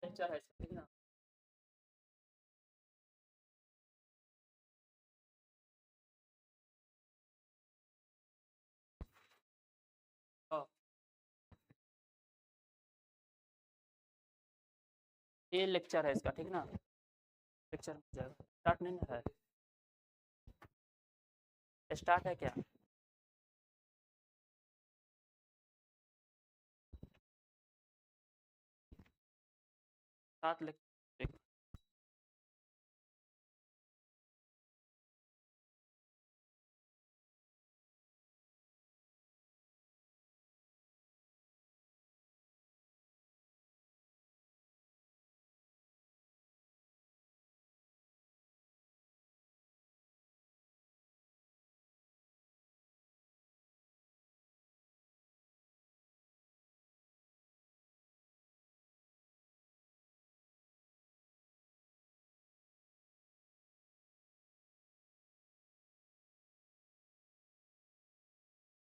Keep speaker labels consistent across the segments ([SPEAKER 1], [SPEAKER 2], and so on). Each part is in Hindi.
[SPEAKER 1] लेक्चर है ठीक ना। हाँ, ये लेक्चर है इसका ठीक ना। लेक्चर स्टार्ट नहीं ना है, स्टार्ट है क्या? 7 लेक्चर।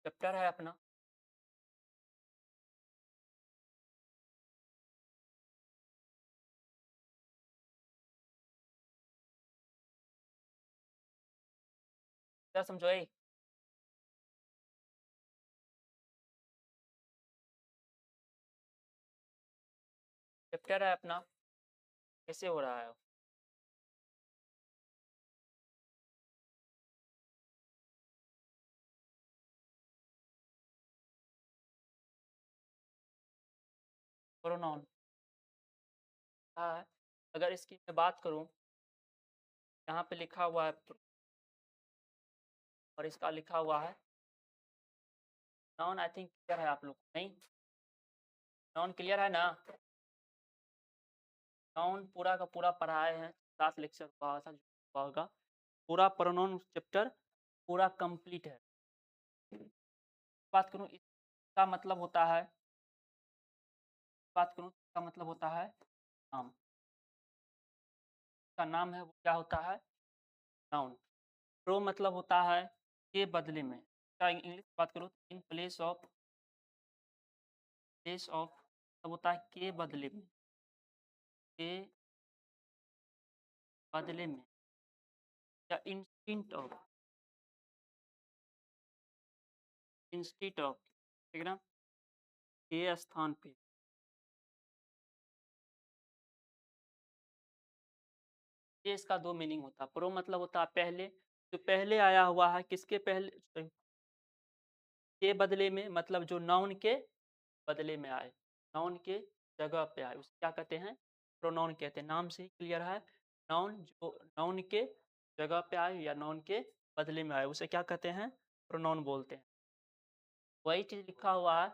[SPEAKER 1] चैप्टर है अपना क्या समझो? चैप्टर है अपना, कैसे हो रहा है? प्रोनाउन हाँ, अगर इसकी मैं बात करूं, यहाँ पे लिखा हुआ है और इसका लिखा हुआ है नाउन। आई थिंक क्लियर है आप लोग को? नहीं, नाउन क्लियर है ना? नाउन पूरा का पूरा पढ़ाए हैं, 7 लेक्चर हुआ था होगा, पूरा प्रोनाउन चैप्टर पूरा कंप्लीट है। बात करूं इसका मतलब होता है, बात करूं इसका मतलब होता है नाम। का नाम है वो क्या होता है? नाउन। प्रो मतलब होता है के बदले में। क्या इंग्लिश में बात करूं इन प्लेस ऑफ तब होता है के बदले में, के बदले में, या इंस्टिंट ऑफ, इंस्टिट ऑफ, ठीक है ना, के स्थान पे। ये इसका दो मीनिंग होता है। प्रो मतलब होता है पहले, जो पहले आया हुआ है, किसके पहले? के बदले में मतलब जो नाउन के बदले में आए, नाउन के जगह पे आए, उसे क्या कहते हैं? प्रोनाउन कहते हैं। नाम से ही क्लियर है, नाउन जो नाउन के जगह पे आए या नाउन के बदले में आए उसे क्या कहते हैं? प्रोनाउन बोलते हैं। वही चीज लिखा हुआ है,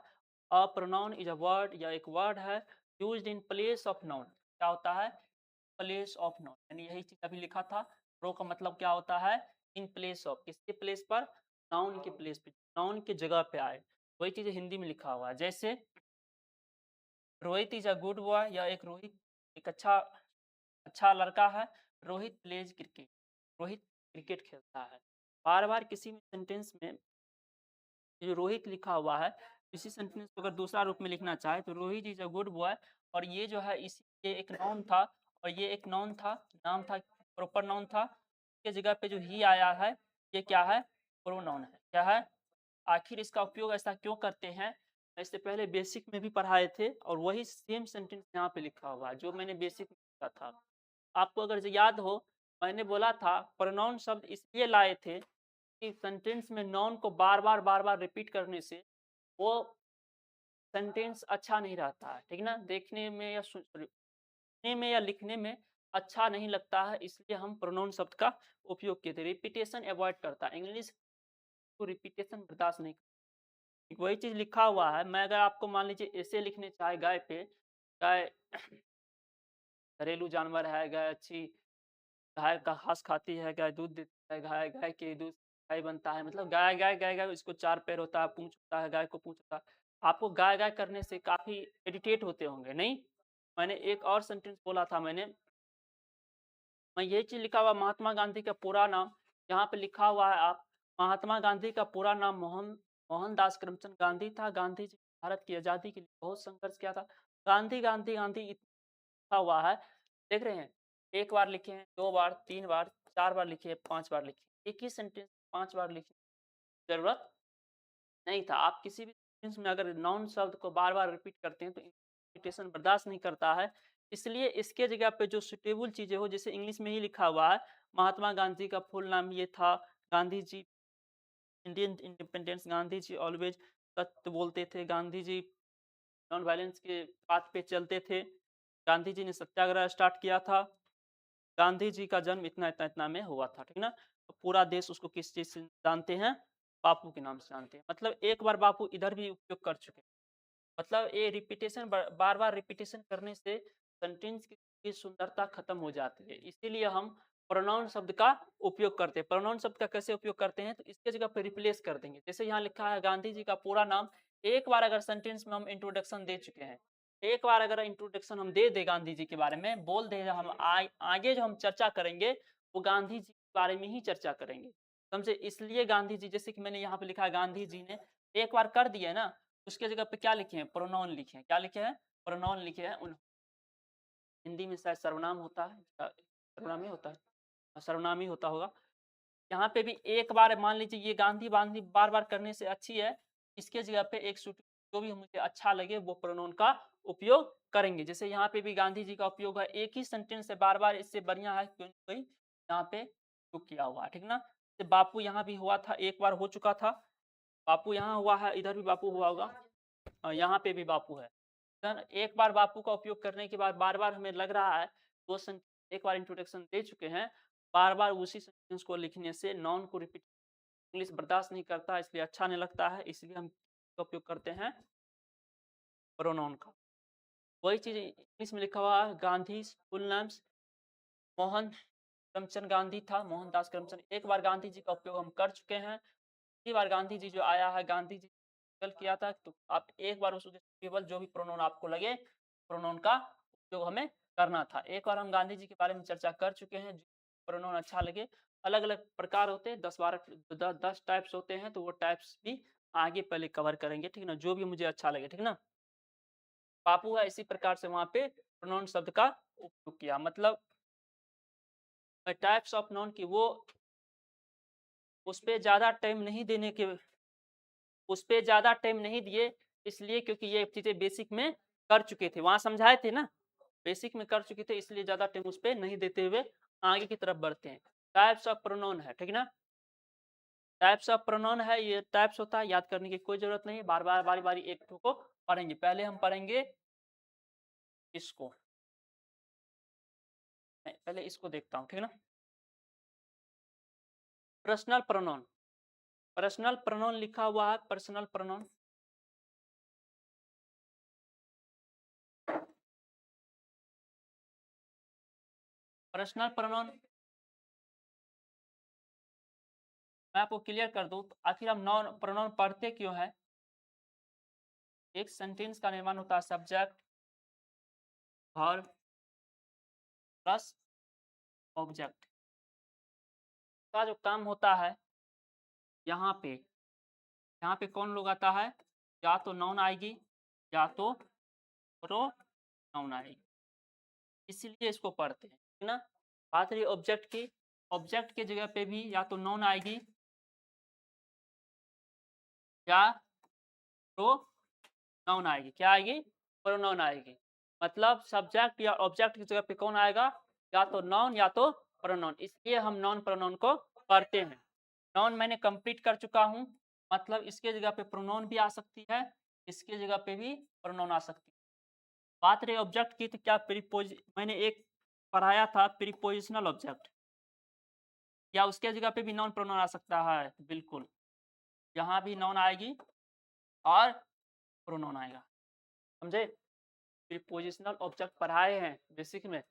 [SPEAKER 1] a pronoun is a word, या एक वर्ड है used in place of noun. क्या होता है? प्लेस ऑफ नाउन, यानी यही चीज अभी लिखा था। प्रो का मतलब क्या होता है? इन प्लेस ऑफ, किसके प्लेस पर? नाउन के प्लेस पे, नाउन के जगह पे आए। वही चीज हिंदी में लिखा हुआ है, जैसे Rohit is a good boy, या एक रोहित एक अच्छा अच्छा लड़का है। Rohit pledge cricket, Rohit cricket खेलता है। बार बार किसी भी सेंटेंस में जो रोहित लिखा हुआ है, इसी सेंटेंस को अगर दूसरा रूप में लिखना चाहे तो Rohit is a good boy, और ये जो है इसी ये एक नाउन था, और ये एक नाउन था, नाम था, प्रॉपर नाउन था। इसके जगह पे जो ही आया है, ये क्या है? प्रोनाउन है। क्या है? आखिर इसका उपयोग ऐसा क्यों करते हैं? इससे पहले बेसिक में भी पढ़ाए थे, और वही सेम सेंटेंस यहाँ पे लिखा हुआ है जो मैंने बेसिक में लिखा था। आपको अगर याद हो, मैंने बोला था प्रोनाउन शब्द इसलिए लाए थे कि सेंटेंस में नाउन को बार बार रिपीट करने से वो सेंटेंस अच्छा नहीं रहता है, ठीक ना, देखने में या सुनने में या लिखने में अच्छा नहीं लगता है। इसलिए हम प्रोनाउन शब्द का उपयोग किए थे। रिपीटेशन अवॉइड करता है, इंग्लिश को रिपीटेशन बर्दाश्त नहीं करता। वही चीज लिखा हुआ है। मैं अगर आपको मान लीजिए ऐसे लिखने चाहे गाय पे, गाय घरेलू जानवर है, गाय अच्छी, गाय का घास खाती है, गाय दूध देती है, गाय गाय के दूध गाय बनता है, मतलब गाय गाय गाय गाय, इसको 4 पैर होता है, पूंछ होता है, गाय को पूंछ होता है। आपको गाय गाय करने से काफी इरिटेट होते होंगे, नहीं? मैंने एक और सेंटेंस बोला था, मैं यही चीज लिखा हुआ महात्मा गांधी का पूरा नाम यहाँ पे लिखा हुआ है। आप महात्मा गांधी का पूरा नाम मोहनदास करमचंद गांधी था। गांधी जी भारत की आजादी के लिए बहुत संघर्ष किया था। गांधी गांधी गांधी लिखा हुआ है, देख रहे हैं? 1 बार लिखे हैं, 2 बार, 3 बार, 4 बार लिखे हैं, 5 बार लिखे हैं। एक ही सेंटेंस 5 बार लिखने की ज़रूरत नहीं था। आप किसी भी सेंटेंस में अगर नाउन शब्द को बार-बार रिपीट करते हैं तो रिपीटेशन बर्दाश्त नहीं करता है। इसलिए इसके जगह पे जो सूटेबल चीज़ें हो, जैसे इंग्लिश में ही लिखा हुआ है, महात्मा गांधी का फुल नाम ये था, Gandhi ji Indian independence, Gandhi ji always सत्य बोलते थे, गांधी जी नॉन वायलेंस के पाथ पे चलते थे, गांधी जी ने सत्याग्रह स्टार्ट किया था, गांधी जी का जन्म इतना-इतना-इतना में हुआ था, ठीक ना? तो पूरा देश उसको किस चीज़ से जानते हैं? बापू के नाम से जानते हैं। मतलब एक बार बापू इधर भी उपयोग कर चुके हैं। मतलब ये रिपिटेशन बार-बार रिपिटेशन करने से सेंटेंस की सुंदरता खत्म हो जाती है। इसीलिए हम प्रोनाउन शब्द का उपयोग करते हैं। प्रोनाउन शब्द का कैसे उपयोग करते हैं? तो इसके जगह पे रिप्लेस कर देंगे। जैसे यहाँ लिखा है गांधी जी का पूरा नाम, एक बार अगर सेंटेंस में हम इंट्रोडक्शन दे चुके हैं, एक बार अगर इंट्रोडक्शन हम दे दें गांधी जी के बारे में, बोल दें हम आगे जो हम चर्चा करेंगे, वो गांधी जी के बारे में ही चर्चा करेंगे। समझे? इसलिए गांधी जी, जैसे कि मैंने यहाँ पे लिखा है गांधी जी ने, एक बार कर दिया है ना, उसके जगह पे क्या लिखे हैं? प्रोनाउन लिखे हैं। क्या लिखे हैं? प्रोनाउन लिखे हैं। उन हिंदी में शायद सर्वनाम होता है, सर्वनाम ही होता है। सर्वनाम ही होता होगा। यहाँ पे भी एक बार मान लीजिए ये गांधी-वांधी बार-बार करने से अच्छी है, इसके जगह पे एक जो भी मुझे अच्छा लगे वो प्रोनाउन का उपयोग करेंगे। जैसे यहाँ पे भी गांधी जी का उपयोग है, एक ही सेंटेंस से बार-बार, इससे बढ़िया है कोई कोई यहाँ पे उपयोग किया हुआ है, ठीक ना? जैसे बापू यहाँ भी हुआ था, एक बार हो चुका था। बापू यहाँ हुआ है, इधर भी बापू हुआ होगा। यहाँ पे भी बापू है। सर एक बार बापू का उपयोग करने के बाद बार-बार हमें लग रहा है, वो एक बार इंट्रोडक्शन दे चुके हैं, बार-बार उसी सेंटेंस को लिखने से नाउन को रिपीट इंग्लिश बर्दाश्त नहीं करता, इसलिए अच्छा नहीं लगता है, इसलिए हम इसका उपयोग करते हैं प्रोनाउन का। वही चीज़ इंग्लिश में लिखा हुआ है, गांधीज़ फुल नेम्स मोहन करमचंद गांधी था, मोहनदास करमचंद। एक बार गांधी जी का उपयोग हम कर चुके हैं, दूसरी बार गांधी जी जो आया है, गांधी जी कल किया था, तो आप एक बार उसके केवल जो भी प्रोनाउन आपको लगे, प्रोनाउन का उपयोग हमें करना था। एक बार हम गांधी जी के बारे में चर्चा कर चुके हैं, जो प्रोनाउन अच्छा लगे, अलग-अलग प्रकार होते हैं, 10-12 10 टाइप्स होते हैं, तो वो टाइप्स भी आगे पहले कवर करेंगे, ठीक ना? जो भी मुझे अच्छा लगे, ठीक ना? बापू है, इसी प्रकार से वहाँ पे प्रोनाउन शब्द का उपयोग किया। मतलब टाइप्स ऑफ नाउन की वो उस पे ज़्यादा टाइम नहीं देने के उस पे ज़्यादा टाइम नहीं दिए, इसलिए क्योंकि ये चीज़ें बेसिक में कर चुके थे, वहाँ समझाए थे ना, बेसिक में कर चुके थे, इसलिए ज़्यादा टाइम उस पे नहीं देते हुए आगे की तरफ बढ़ते हैं। टाइप्स ऑफ प्रोनाउन है, ठीक ना? टाइप्स ऑफ प्रोनाउन है, ये टाइप्स होता है, याद करने की कोई ज़रूरत नहीं है, बार-बार, बारी-बारी एक ठो को पढ़ेंगे। पहले हम पढ़ेंगे इसको, मैं पहले इसको देखता हूँ, ठीक है ना? पर्सनल प्रोनाउन, पर्सनल प्रोनाउन लिखा हुआ है, पर्सनल प्रोनाउन। पर्सनल प्रोनाउन मैं आपको क्लियर कर दूँ, तो आखिर हम नाउन प्रोनाउन पढ़ते क्यों हैं? एक सेंटेंस का निर्माण होता है सब्जेक्ट, वर्ब प्लस ऑब्जेक्ट। का जो काम होता है यहाँ पे, यहाँ पे कौन लोग आता है? या तो नाउन आएगी, या तो प्रोनाउन आएगी। इसीलिए इसको पढ़ते हैं, है ना? बात रही ऑब्जेक्ट की, ऑब्जेक्ट की जगह पे भी या तो नाउन आएगी या प्रोनाउन आएगी। क्या आएगी? प्रोनाउन आएगी। मतलब सब्जेक्ट या ऑब्जेक्ट की जगह पे कौन आएगा? या तो नाउन या तो प्रोनाउन। इसलिए हम नाउन प्रोनाउन को पढ़ते हैं। नाउन मैंने कंप्लीट कर चुका हूँ, मतलब इसके जगह पे प्रोनाउन भी आ सकती है, इसके जगह पे भी प्रोनाउन आ सकती है। बात रही ऑब्जेक्ट की, तो क्या मैंने एक पढ़ाया था प्रीपोजिशनल ऑब्जेक्ट, क्या उसके जगह पे भी नाउन प्रोनाउन आ सकता है? बिल्कुल, यहाँ भी नाउन आएगी और प्रोनाउन आएगा, समझे? प्रीपोजिशनल ऑब्जेक्ट पढ़ाए हैं बेसिक में।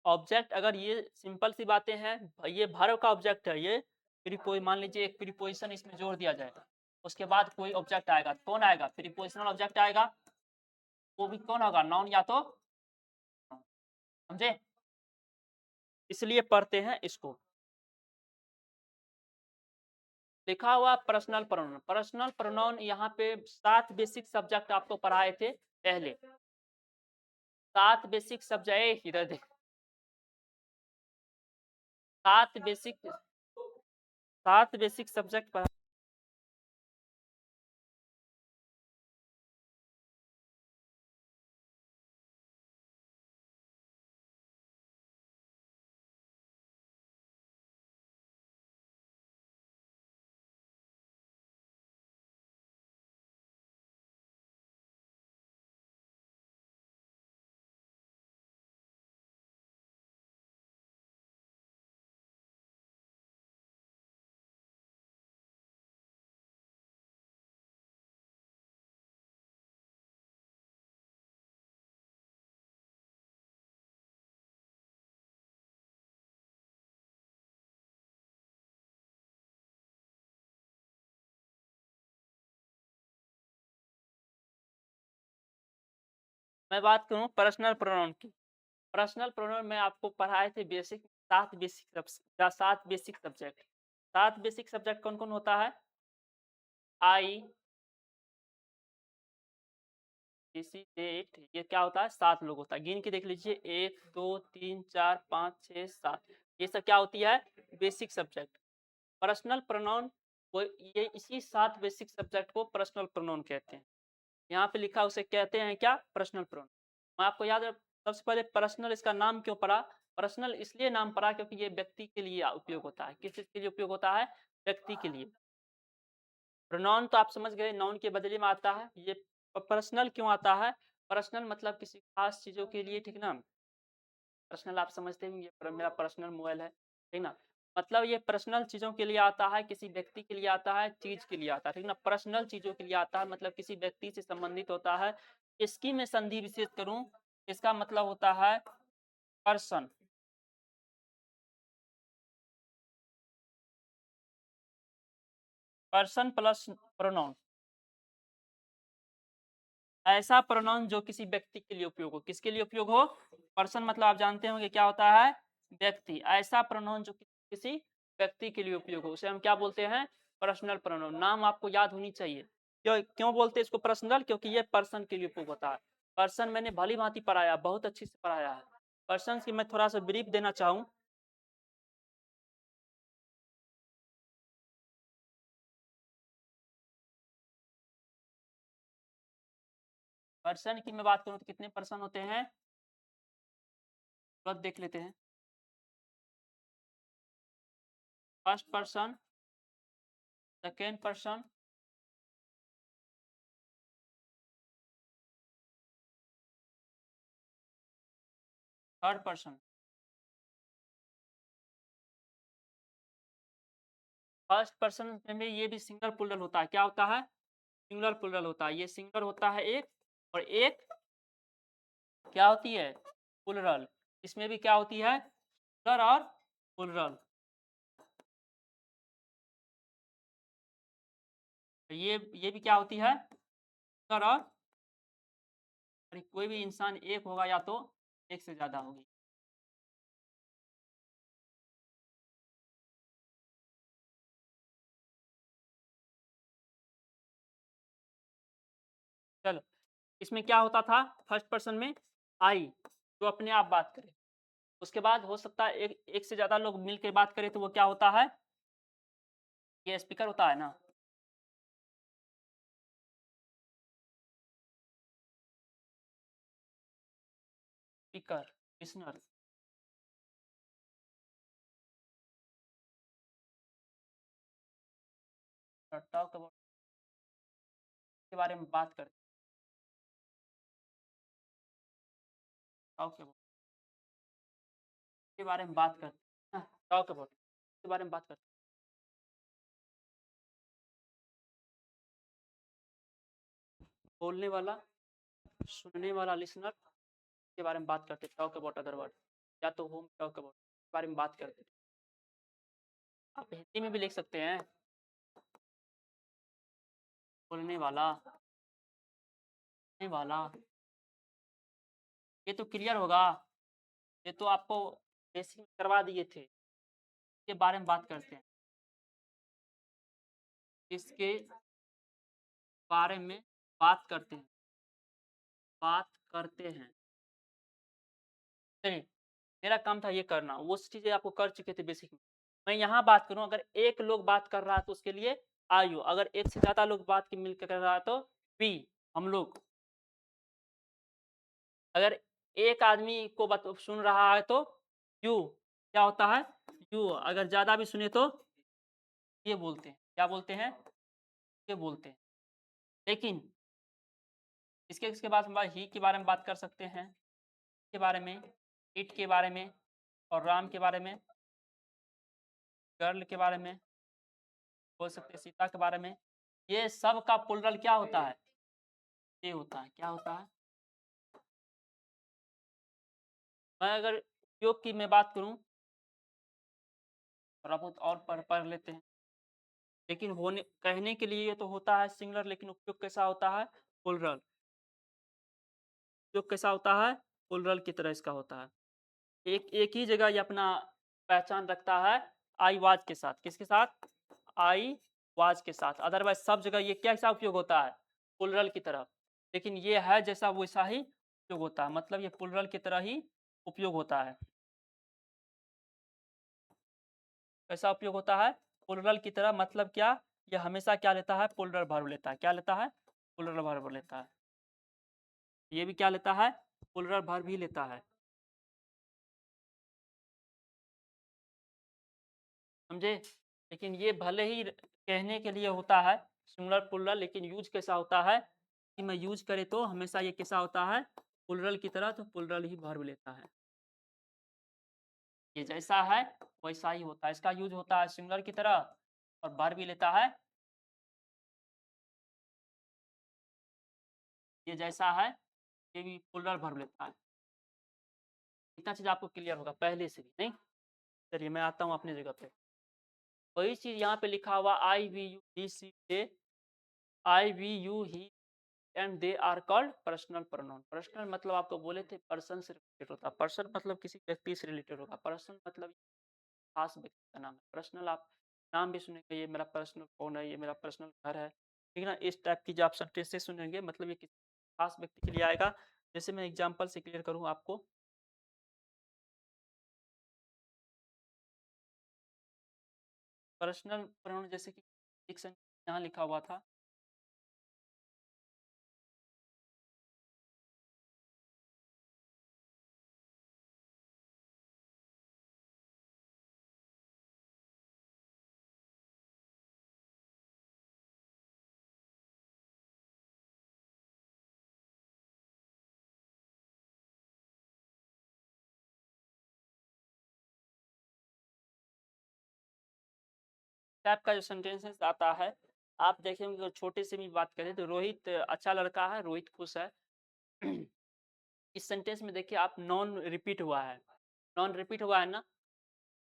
[SPEAKER 1] ऑब्जेक्ट अगर ये सिंपल सी बातें हैं, ये वर्ब का ऑब्जेक्ट है ये, मान लीजिए एक प्रीपोजिशन इसमें जोड़ दिया जाए, उसके बाद कोई ऑब्जेक्ट आएगा, कौन आएगा? प्रीपोजिशनल ऑब्जेक्ट आएगा, वो भी कौन होगा? नाउन या तो समझे? इसलिए पढ़ते हैं इसको। लिखा हुआ पर्सनल प्रोनाउन, पर्सनल प्रोनाउन यहाँ पे 7 बेसिक सब्जेक्ट आपको पढ़ाए थे पहले। 7 बेसिक सब्जेक्ट इधर देख 7 बेसिक 7 बेसिक सब्जेक्ट पढ़ा। मैं बात करूँ पर्सनल प्रोनाउन की। पर्सनल प्रोनाउन में आपको पढ़ाए थे basic 7 basic subject. 7 basic subject कौन-कौन होता है? आई, दिस, इट, ये क्या होता है? 7 लोग होता है। गिन के देख लीजिए 1, 2, 3, 4, 5, 6, 7 ये सब क्या होती है? Basic subject. पर्सनल प्रोनाउन वो ये इसी 7 बेसिक सब्जेक्ट को पर्सनल प्रोनाउन कहते हैं। यहाँ पे लिखा उसे कहते हैं क्या? Personal pronoun. मैं आपको याद है सबसे पहले पर्सनल इसका नाम क्यों पड़ा? पर्सनल इसलिए नाम पड़ा क्योंकि ये व्यक्ति के लिए उपयोग होता है। किस चीज़ के लिए उपयोग होता है? व्यक्ति के लिए। प्रोनाउन तो आप समझ गए नाउन के बदले में आता है। ये पर्सनल क्यों आता है? पर्सनल मतलब किसी खास चीज़ों के लिए, ठीक ना? पर्सनल आप समझते होंगे ये मेरा पर्सनल मोबाइल है, ठीक ना? मतलब ये पर्सनल चीज़ों के लिए आता है, किसी व्यक्ति के लिए आता है, चीज़ के लिए आता है, ठीक ना? पर्सनल चीज़ों के लिए आता है मतलब किसी व्यक्ति से संबंधित होता है। इसकी मैं संधि विशेष करूँ, इसका मतलब होता है पर्सन। Person plus pronoun. ऐसा प्रोनाउन जो किसी व्यक्ति के लिए उपयोग हो। किसके लिए उपयोग हो? पर्सन मतलब आप जानते होंगे क्या होता है? व्यक्ति। ऐसा प्रोनाउन जो किसी व्यक्ति के लिए उपयोग हो, उसे हम क्या बोलते हैं? Personal pronoun. नाम आपको याद होनी चाहिए। क्यों क्यों बोलते हैं इसको पर्सनल? क्योंकि ये पर्सन के लिए उपयोग होता है। पर्सन मैंने भली-भांति पढ़ाया, बहुत अच्छे से पढ़ाया है। पर्सन्स की मैं थोड़ा-सा ब्रीफ देना चाहूँ। पर्सन की मैं बात करूँ तो कितने पर्सन होते हैं? तुरंत देख लेते हैं। First person, second person, third person. First person में ये भी सिंगल प्लूरल होता है। क्या होता है? सिंगुलर प्लूरल होता है। ये सिंगुलर होता है एक, और एक क्या होती है? प्लूरल। इसमें भी क्या होती है? सिंगुलर और प्लूरल। ये भी क्या होती है? सिंगुलर और कोई भी इंसान एक होगा या तो एक से ज़्यादा होगी। चलो, इसमें क्या होता था फर्स्ट पर्सन में? आई, जो अपने आप बात करे। उसके बाद हो सकता है एक एक से ज़्यादा लोग मिल के बात करें तो वो क्या होता है? ये स्पीकर होता है ना? Speaker, listener. टॉक अबाउट के बारे में बात करते टॉक अबाउट के बारे में बात करते हैं। टॉक अबाउट के बारे में बात करते हैं। बोलने वाला, सुनने वाला लिसनर के बारे में बात करते हैं। टॉक अबाउट अदर वर्ड, या तो होम टॉक अबाउट के बारे में बात करते हैं। आप हिंदी में भी लिख सकते हैं। बोलने वाला, सुनने वाला, ये तो क्लियर होगा। ये तो आपको बेसिक करवा दिए थे। इसके बारे में बात करते हैं। इसके बारे में बात करते हैं। बात करते हैं। चलिए, मेरा काम था ये करना, वो चीज़ें आपको कर चुके थे बेसिक में। मैं यहाँ बात करूँ, अगर एक लोग बात कर रहा है तो उसके लिए आर यू, अगर एक से ज़्यादा लोग बात मिलकर कर रहा है तो वी, हम लोग। अगर एक आदमी को सुन रहा है तो यू, क्या होता है? यू। अगर ज़्यादा भी सुने तो ये बोलते हैं, क्या बोलते हैं? ये बोलते हैं। लेकिन इसके बाद हम ही के बारे में बात कर सकते हैं, के बारे में, इट के बारे में और राम के बारे में, गर्ल के बारे में, बोल सकते हैं सीता के बारे में। ये सब का प्लुरल क्या होता है? ये होता है। क्या होता है? मैं अगर उपयोग की मैं बात करूँ, थोड़ा बहुत और पढ़ लेते हैं। लेकिन होने कहने के लिए तो होता है सिंगुलर, लेकिन उपयोग कैसा होता है? प्लुरल। उपयोग कैसा होता है? प्लुरल की तरह इसका होता है। एक एक ही जगह ये अपना पहचान रखता है, आई वाज के साथ। किसके साथ? आई वाज के साथ। अदरवाइज सब जगह ये कैसा उपयोग होता है? प्लुरल की तरह। लेकिन ये है जैसा वैसा ही उपयोग होता है, मतलब ये प्लुरल की तरह ही उपयोग होता है। कैसा उपयोग होता है? प्लुरल की तरह, मतलब क्या? ये हमेशा क्या लेता है? प्लुरल वर्ब लेता है। क्या लेता है? प्लुरल वर्ब लेता है। ये भी क्या लेता है? प्लुरल वर्ब ही लेता है। समझे? लेकिन ये भले ही कहने के लिए होता है सिंगुलर प्लुरल, लेकिन यूज कैसा होता है कि मैं यूज करे तो हमेशा ये कैसा होता है? प्लुरल की तरह, तो प्लुरल ही वर्ब लेता है। ये जैसा है वैसा ही होता है। इसका यूज होता है सिंगुलर की तरह और वर्ब भी लेता है। ये जैसा है ये भी प्लुरल वर्ब लेता है। इतना चीज आपको क्लियर होगा पहले से भी, नहीं? चलिए मैं आता हूँ अपनी जगह पे। वही चीज यहाँ पे लिखा हुआ I we you he she they, I we you he and they are called personal pronoun. Personal मतलब आपको बोले थे पर्सन से रिलेटेड होता है। पर्सन मतलब किसी व्यक्ति से रिलेटेड होगा। पर्सन मतलब खास व्यक्ति का नाम है। पर्सनल आप नाम भी सुनेंगे, ये मेरा पर्सनल फ़ोन है, ये मेरा पर्सनल घर है, ठीक है ना? इस टाइप की जो आप सेंटेंसेस सुनेंगे, मतलब ये किसी खास व्यक्ति के लिए आएगा। जैसे मैं एग्जांपल से क्लियर करूँ आपको, पर्सनल प्रोनाउन जैसे कि एक सेंटेंस यहाँ लिखा हुआ था, टाइप का जो सेंटेंसेस आता है, आप देखेंगे अगर छोटे से भी बात करें तो रोहित अच्छा लड़का है, रोहित खुश है। इस सेंटेंस में देखिए आप नॉन रिपीट हुआ है, नॉन रिपीट हुआ है ना,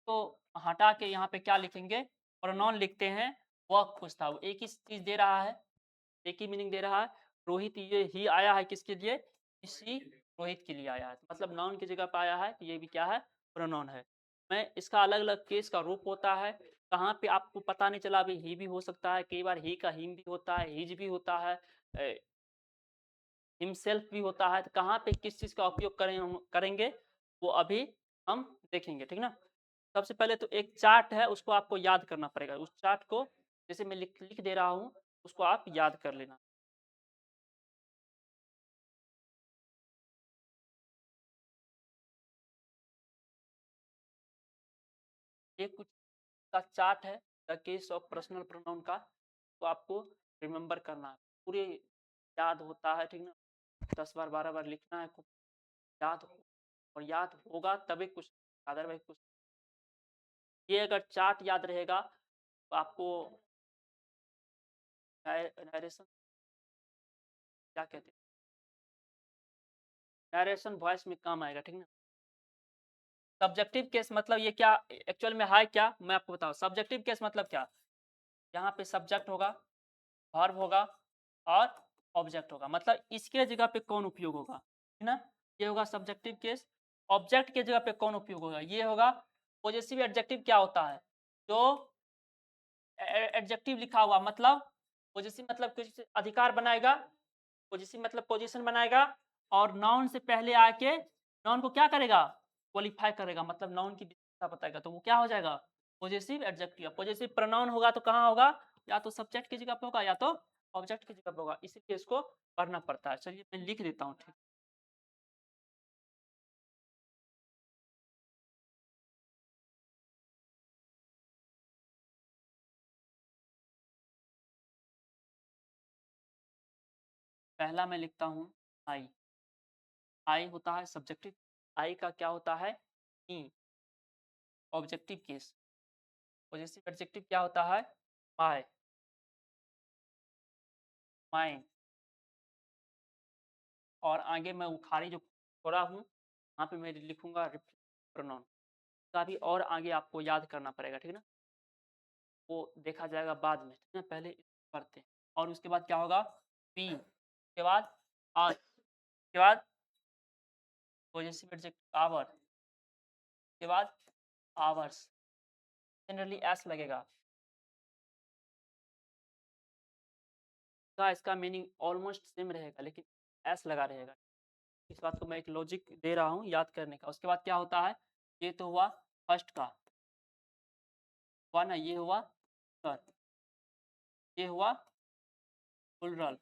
[SPEAKER 1] तो हटा के यहाँ पे क्या लिखेंगे? प्रोनाउन लिखते हैं। वह खुश था, वो एक ही चीज दे रहा है, एक ही मीनिंग दे रहा है। रोहित, ये ही आया है किसके लिए? इसी रोहित के लिए आया है, मतलब नाउन की जगह पे आया है, तो ये भी क्या है? प्रोनाउन है। मैं इसका अलग अलग केस का रूप होता है। कहाँ पे आपको पता नहीं चला, अभी ही भी हो सकता है, कई बार ही का हिम भी होता है, हिज भी होता है, हिमसेल्फ भी होता है। तो कहाँ पे किस चीज का उपयोग करेंगे वो अभी हम देखेंगे, ठीक ना? सबसे पहले तो एक चार्ट है, उसको आपको याद करना पड़ेगा। उस चार्ट को जैसे मैं लिख लिख दे रहा हूँ, उसको आप याद कर लेना। ये कुछ का चार्ट है the case of personal pronoun का, तो आपको रिमेम्बर करना है। पूरे याद होता है, ठीक ना? 10 बार 12 बार लिखना है, खूब याद हो, और याद होगा तभी कुछ, अदरवाइज कुछ। ये अगर चार्ट याद रहेगा तो आपको नरेशन, क्या कहते हैं, नरेशन वॉइस में काम आएगा, ठीक ना? सब्जेक्टिव केस मतलब ये क्या एक्चुअल में है? क्या मैं आपको बताऊं, सब्जेक्टिव केस मतलब क्या? यहाँ पे सब्जेक्ट होगा, वर्ब होगा और ऑब्जेक्ट होगा, मतलब इसके जगह पे कौन उपयोग होगा, है ना? ये होगा सब्जेक्टिव केस। ऑब्जेक्ट के जगह पे कौन उपयोग होगा? ये होगा पॉजेसिव एडजेक्टिव। क्या होता है? जो एडजेक्टिव लिखा हुआ, मतलब पॉजेसिव मतलब कुछ अधिकार बनाएगा, पॉजेसिव मतलब पोजीशन बनाएगा, और नाउन से पहले आके नाउन को क्या करेगा? क्वालिफाई करेगा, मतलब नाउन की विशेषता बताएगा, तो वो क्या हो जाएगा? Possessive adjective. पॉजेसिव प्रोनाउन होगा तो कहाँ होगा? या तो सब्जेक्ट की जगह पे होगा या तो ऑब्जेक्ट की जगह पे होगा, इसीलिए इसको पढ़ना पड़ता है। चलिए मैं लिख देता हूँ, ठीक। पहला मैं लिखता हूँ आई। आई होता है सब्जेक्टिव। आई का क्या होता है? Me. Objective case. Possessive adjective क्या होता है? My, mine. और आगे मैं उखाड़ी जो छोड़ा हूँ, वहाँ पे मैं लिखूंगा प्रोनाउन। का भी और आगे आपको याद करना पड़ेगा, ठीक है ना? वो देखा जाएगा बाद में, ठीक है? पहले इसको पढ़ते हैं। और उसके बाद क्या होगा? बी, उसके बाद आज, उसके बाद पॉजेसिव एडजेक्टिव आवर, उसके बाद आवर्स। जनरली एस लगेगा। इसका मीनिंग ऑलमोस्ट सेम रहेगा, लेकिन एस लगा रहेगा। इस बात को मैं एक लॉजिक दे रहा हूँ याद करने का। उसके बाद क्या होता है? ये तो हुआ फर्स्ट का, हुआ ना, ये हुआ सर, ये हुआ प्लुरल।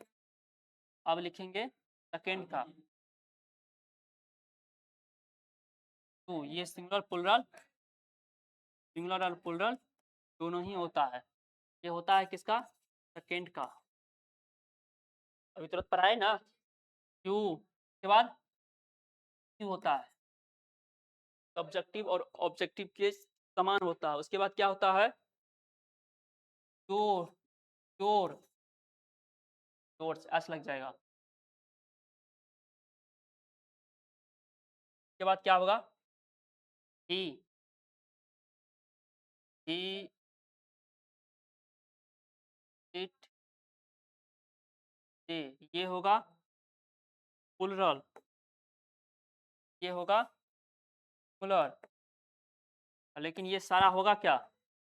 [SPEAKER 1] अब लिखेंगे सेकेंड का, तो ये सिंगुलर प्लुरल, सिंगुलर और प्लुरल दोनों ही होता है। ये होता है किसका? सेकेंड का। अभी तुरंत पर आए ना, क्यू के बाद क्यू होता है, सब्जेक्टिव और ऑब्जेक्टिव के समान होता है। उसके बाद क्या होता है? क्योर, क्योर, क्योर से एस लग जाएगा। उसके बाद क्या होगा? ही, ही, इट, दे। ये होगा प्लुरल, ये होगा सिंगुलर, लेकिन ये सारा होगा क्या?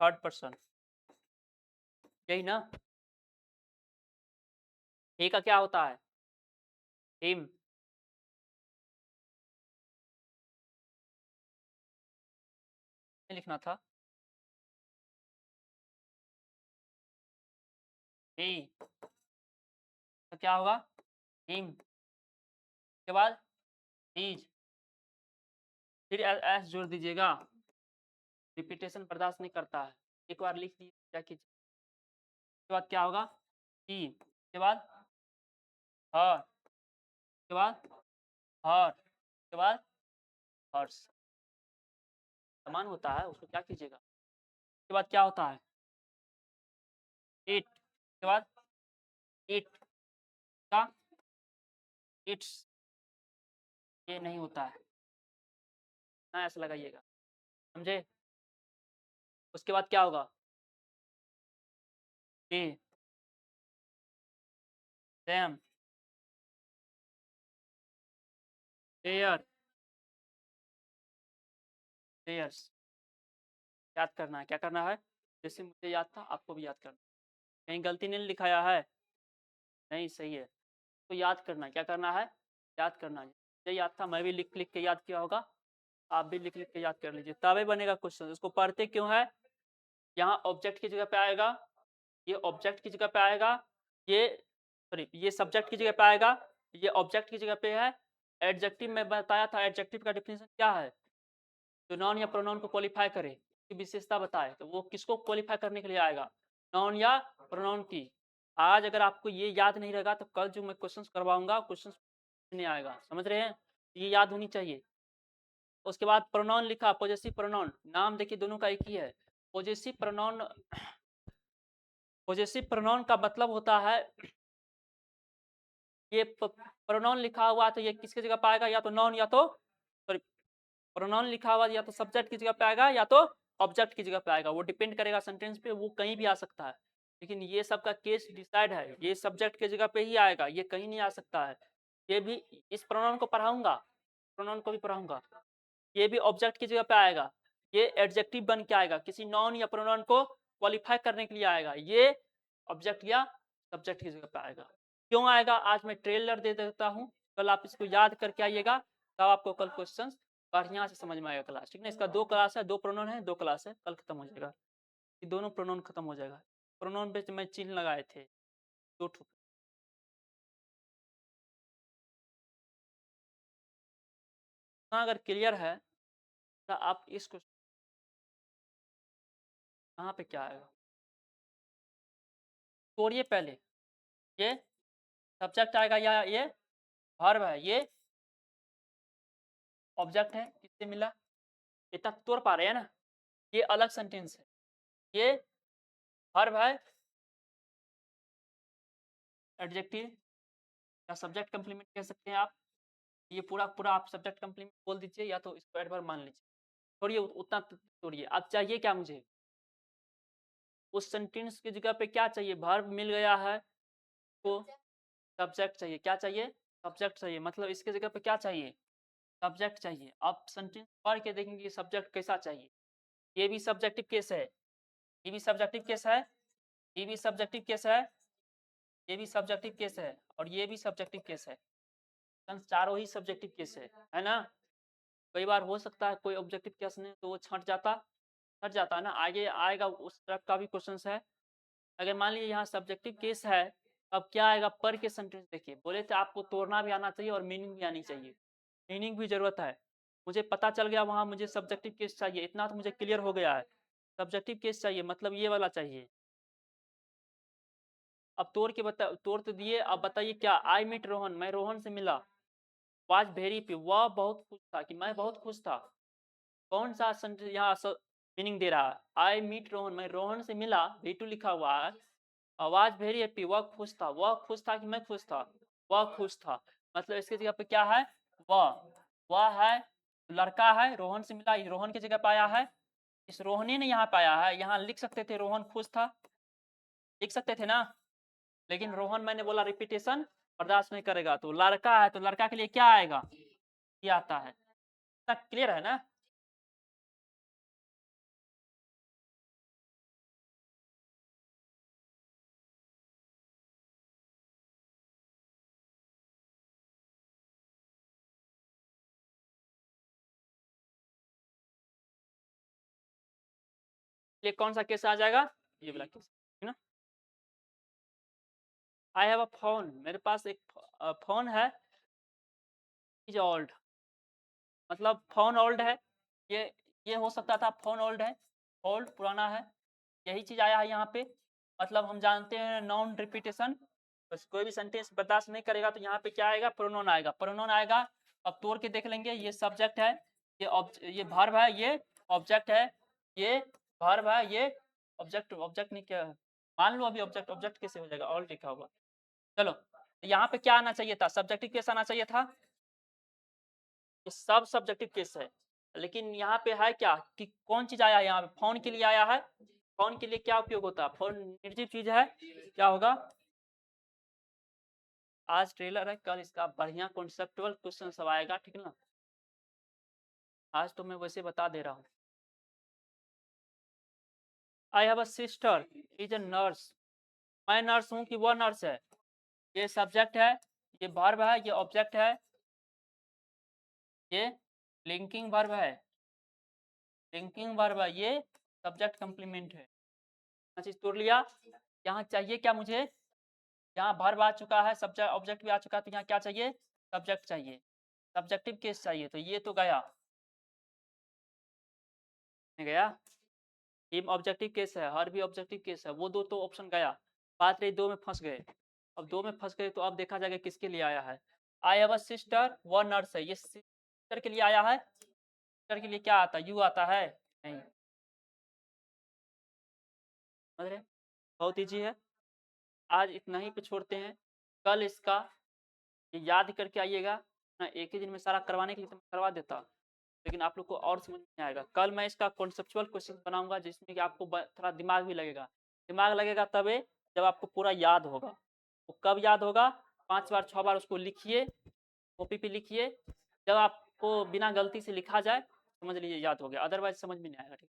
[SPEAKER 1] थर्ड पर्सन, यही ना? हे का क्या होता है? हिम। लिखना था हे, तो क्या होगा? हिम। के बाद हीज, फिर एस जोड़ दीजिएगा। रिपीटेशन बर्दाश्त नहीं करता है, एक बार लिख दिए क्या कीजिए। उसके बाद क्या होगा? ही, उसके बाद हर, उसके बाद हर, उसके बाद हर्ष। समान होता है, उसको क्या कीजिएगा। उसके बाद क्या होता है? इट, उसके बाद इट का इट्स, ये नहीं होता है ना, ऐसा लगाइएगा, समझे? उसके बाद क्या होगा? दे, देम, देयर, देयर्स। याद करना है, क्या करना है? जैसे मुझे याद था आपको भी याद करना। कहीं गलती नहीं लिखाया है? नहीं, सही है। तो याद करना, क्या करना है? याद करना है। मुझे याद था, मैं भी लिख लिख के याद किया होगा, आप भी लिख लिख के याद कर लीजिए, तभी बनेगा क्वेश्चन। इसको पढ़ते क्यों है? यहाँ ऑब्जेक्ट की जगह पे आएगा, ये ऑब्जेक्ट की जगह पे आएगा, ये सॉरी ये सब्जेक्ट की जगह पे आएगा, ये ऑब्जेक्ट की जगह पे है। एडजेक्टिव में बताया था, एडजेक्टिव का डेफिनेशन क्या है? जो नाउन या प्रोनाउन को क्वालिफाई करे, की विशेषता बताए, तो वो किसको क्वालिफाई करने के लिए आएगा? नाउन या प्रोनाउन की। आज अगर आपको ये याद नहीं रहेगा तो कल जो मैं क्वेश्चंस करवाऊंगा, क्वेश्चंस नहीं आएगा, समझ रहे हैं? ये याद होनी चाहिए। उसके बाद प्रोनाउन लिखा, पॉजेसिव प्रोनाउन, नाम देखिए दोनों का एक ही है। पॉजेसिव प्रोनाउन, पॉजेसिव प्रोनाउन का मतलब होता है, ये प्रोनाउन लिखा हुआ तो ये किसकी जगह पे आएगा? या तो नाउन या तो सॉरी, प्रोनाउन लिखा हुआ या तो सब्जेक्ट की जगह पे आएगा या तो ऑब्जेक्ट की जगह पे आएगा। वो डिपेंड करेगा सेंटेंस पे, वो कहीं भी आ सकता है। लेकिन ये सब का केस डिसाइड है, ये सब्जेक्ट की जगह पे ही आएगा, ये कहीं नहीं आ सकता है। ये भी, इस प्रोनाउन को पढ़ाऊंगा, प्रोनाउन को भी पढ़ाऊंगा, ये भी ऑब्जेक्ट की जगह पे आएगा। ये एडजेक्टिव बन के आएगा, किसी नाउन या प्रोनाउन को क्वालिफाई करने के लिए आएगा। ये ऑब्जेक्ट या सब्जेक्ट की जगह पे आएगा। क्यों आएगा आज मैं ट्रेलर दे देता हूँ, कल आप इसको याद करके आइएगा, तब आपको कल क्वेश्चन बढ़िया से समझ में आएगा क्लास, ठीक ना। इसका 2 क्लास है, 2 प्रोनाउन है, 2 क्लास है, कल खत्म हो जाएगा। ये दोनों प्रोनाउन खत्म हो जाएगा। प्रोनाउन पे मैं चिन्ह लगाए थे 2 ठो। हाँ, अगर क्लियर है तो आप इसको यहाँ पे क्या आएगा, छोड़िए पहले, ये सब्जेक्ट आएगा या ये वर्ब है, ये ऑब्जेक्ट है, किससे मिला, इतना तोड़ पा रहे हैं ना। ये अलग सेंटेंस है, ये वर्ब है, एडजेक्टिव या सब्जेक्ट कंप्लीमेंट कह सकते हैं आप। ये पूरा पूरा आप सब्जेक्ट कंप्लीमेंट बोल दीजिए या तो इसको एडवर्ब मान लीजिए। छोड़िए उतना छोड़िए, अब चाहिए क्या मुझे, उस सेंटेंस की जगह पे क्या चाहिए, वर्ब मिल गया है तो सब्जेक्ट चाहिए। क्या चाहिए, सब्जेक्ट चाहिए। मतलब इसके जगह पे क्या चाहिए, सब्जेक्ट चाहिए। अब सेंटेंस पढ़ के देखेंगे सब्जेक्ट कैसा चाहिए। ये भी सब्जेक्टिव केस है, ये भी सब्जेक्टिव केस है, ये भी सब्जेक्टिव केस है, ये भी सब्जेक्टिव केस है और ये भी सब्जेक्टिव केस है। चारों ही सब्जेक्टिव केस है ना। कई बार हो सकता है कोई ऑब्जेक्टिव केस नहीं तो वो छट जाता है ना, आगे आएगा उस तरह का भी क्वेश्चन है। अगर मान लीजिए यहाँ सब्जेक्टिव केस है, अब क्या आएगा, पर के सेंटेंस देखिए। बोले थे आपको तोड़ना भी आना चाहिए और मीनिंग भी आनी चाहिए, मीनिंग भी जरूरत है। मुझे पता चल गया वहाँ मुझे सब्जेक्टिव केस चाहिए, इतना तो मुझे क्लियर हो गया है। सब्जेक्टिव केस चाहिए मतलब ये वाला चाहिए। अब तोड़ तो दिए, अब बताइए क्या, आई मीट रोहन, मैं रोहन से मिला। वाज वेरी हैप्पी, वह बहुत खुश था, कि मैं बहुत खुश था। कौन सा सेंटेंस यहाँ मीनिंग दे रहा है, आई मीट रोहन, मैं रोहन से मिला, V2 लिखा हुआ है। आवाज वेरी हैप्पी, वह खुश था, वह खुश था कि मैं खुश था, वह खुश था। मतलब इसके जगह पे क्या है, वह है, लड़का है, रोहन से मिला, रोहन की जगह पे आया है। इस रोहनी ने यहाँ पाया है, यहाँ लिख सकते थे रोहन खुश था, लिख सकते थे ना। लेकिन रोहन मैंने बोला रिपीटेशन बर्दाश्त नहीं करेगा, तो लड़का है तो लड़का के लिए क्या आएगा, ये आता है। क्लियर है ना। ये कौन सा केस आ जाएगा, ये वाला केस है ना। आई हैव अ फोन, मेरे पास एक फोन है। इज ओल्ड, मतलब फोन ओल्ड है। ये हो सकता था फोन ओल्ड है, ओल्ड पुराना है, यही चीज आया है यहाँ पे। मतलब हम जानते हैं नाउन रिपीटेशन, बस कोई भी सेंटेंस बर्दाश्त नहीं करेगा तो यहाँ पे क्या आएगा, प्रोनाउन आएगा, प्रोनाउन आएगा। अब तोड़ के देख लेंगे, ये सब्जेक्ट है, ये वर्ब है, ये ऑब्जेक्ट है, ये वर्ब है, ये ऑब्जेक्ट, ऑब्जेक्ट नहीं क्या, मान लो अभी ऑब्जेक्ट, ऑब्जेक्ट कैसे हो जाएगा, ऑल लिखा होगा। चलो यहाँ पे क्या आना चाहिए था, सब्जेक्टिव केस आना चाहिए था। ये सब सब्जेक्टिव केस है, लेकिन यहाँ पे है क्या कि कौन चीज आया है, यहाँ पे फोन के लिए आया है। फोन के लिए क्या उपयोग होता है, फोन निर्जीव चीज है, क्या होगा। आज ट्रेलर है, कल इसका बढ़िया कॉन्सेप्टुअल क्वेश्चन सब आएगा, ठीक ना। आज तो मैं वैसे बता दे रहा हूँ। I have a sister is a nurse, मैं नर्स हूँ कि वह नर्स है। ये सब्जेक्ट है, ये वर्ब है, ये ऑब्जेक्ट है, ये लिंकिंग वर्ब है, लिंकिंग वर्ब है, ये सब्जेक्ट कंप्लीमेंट है। चीज तोड़ लिया। यहाँ चाहिए क्या मुझे, यहाँ वर्ब आ चुका है, सब्जेक्ट ऑब्जेक्ट भी आ चुका है, तो यहाँ क्या चाहिए, सब्जेक्ट चाहिए, सब्जेक्टिव केस चाहिए, तो ये तो गया, नहीं गया। ये ऑब्जेक्टिव केस है, हर भी ऑब्जेक्टिव केस है, वो दो तो ऑप्शन गया। बात रही दो में फंस गए, अब दो में फंस गए तो अब देखा जाएगा किसके लिए आया है। आई हैव अ सिस्टर, वो नर्स है, ये सिस्टर के लिए आया है। सिस्टर के लिए क्या आता है, यू आता है, नहीं। समझ रहे, बहुत ईजी है। आज इतना ही पे छोड़ते हैं, कल इसका ये याद करके आइएगा ना, एक ही दिन में सारा करवाने के लिए तो मैं करवा देता, लेकिन आप लोग को और समझ में आएगा। कल मैं इसका कॉन्सेप्चुअल क्वेश्चन बनाऊंगा जिसमें कि आपको थोड़ा दिमाग भी लगेगा। दिमाग लगेगा तबे जब आपको पूरा याद होगा। वो कब याद होगा, 5 बार 6 बार उसको लिखिए, कॉपी पे लिखिए, जब आपको बिना गलती से लिखा जाए समझ लीजिए याद हो गया, अदरवाइज समझ में नहीं आएगा, ठीक।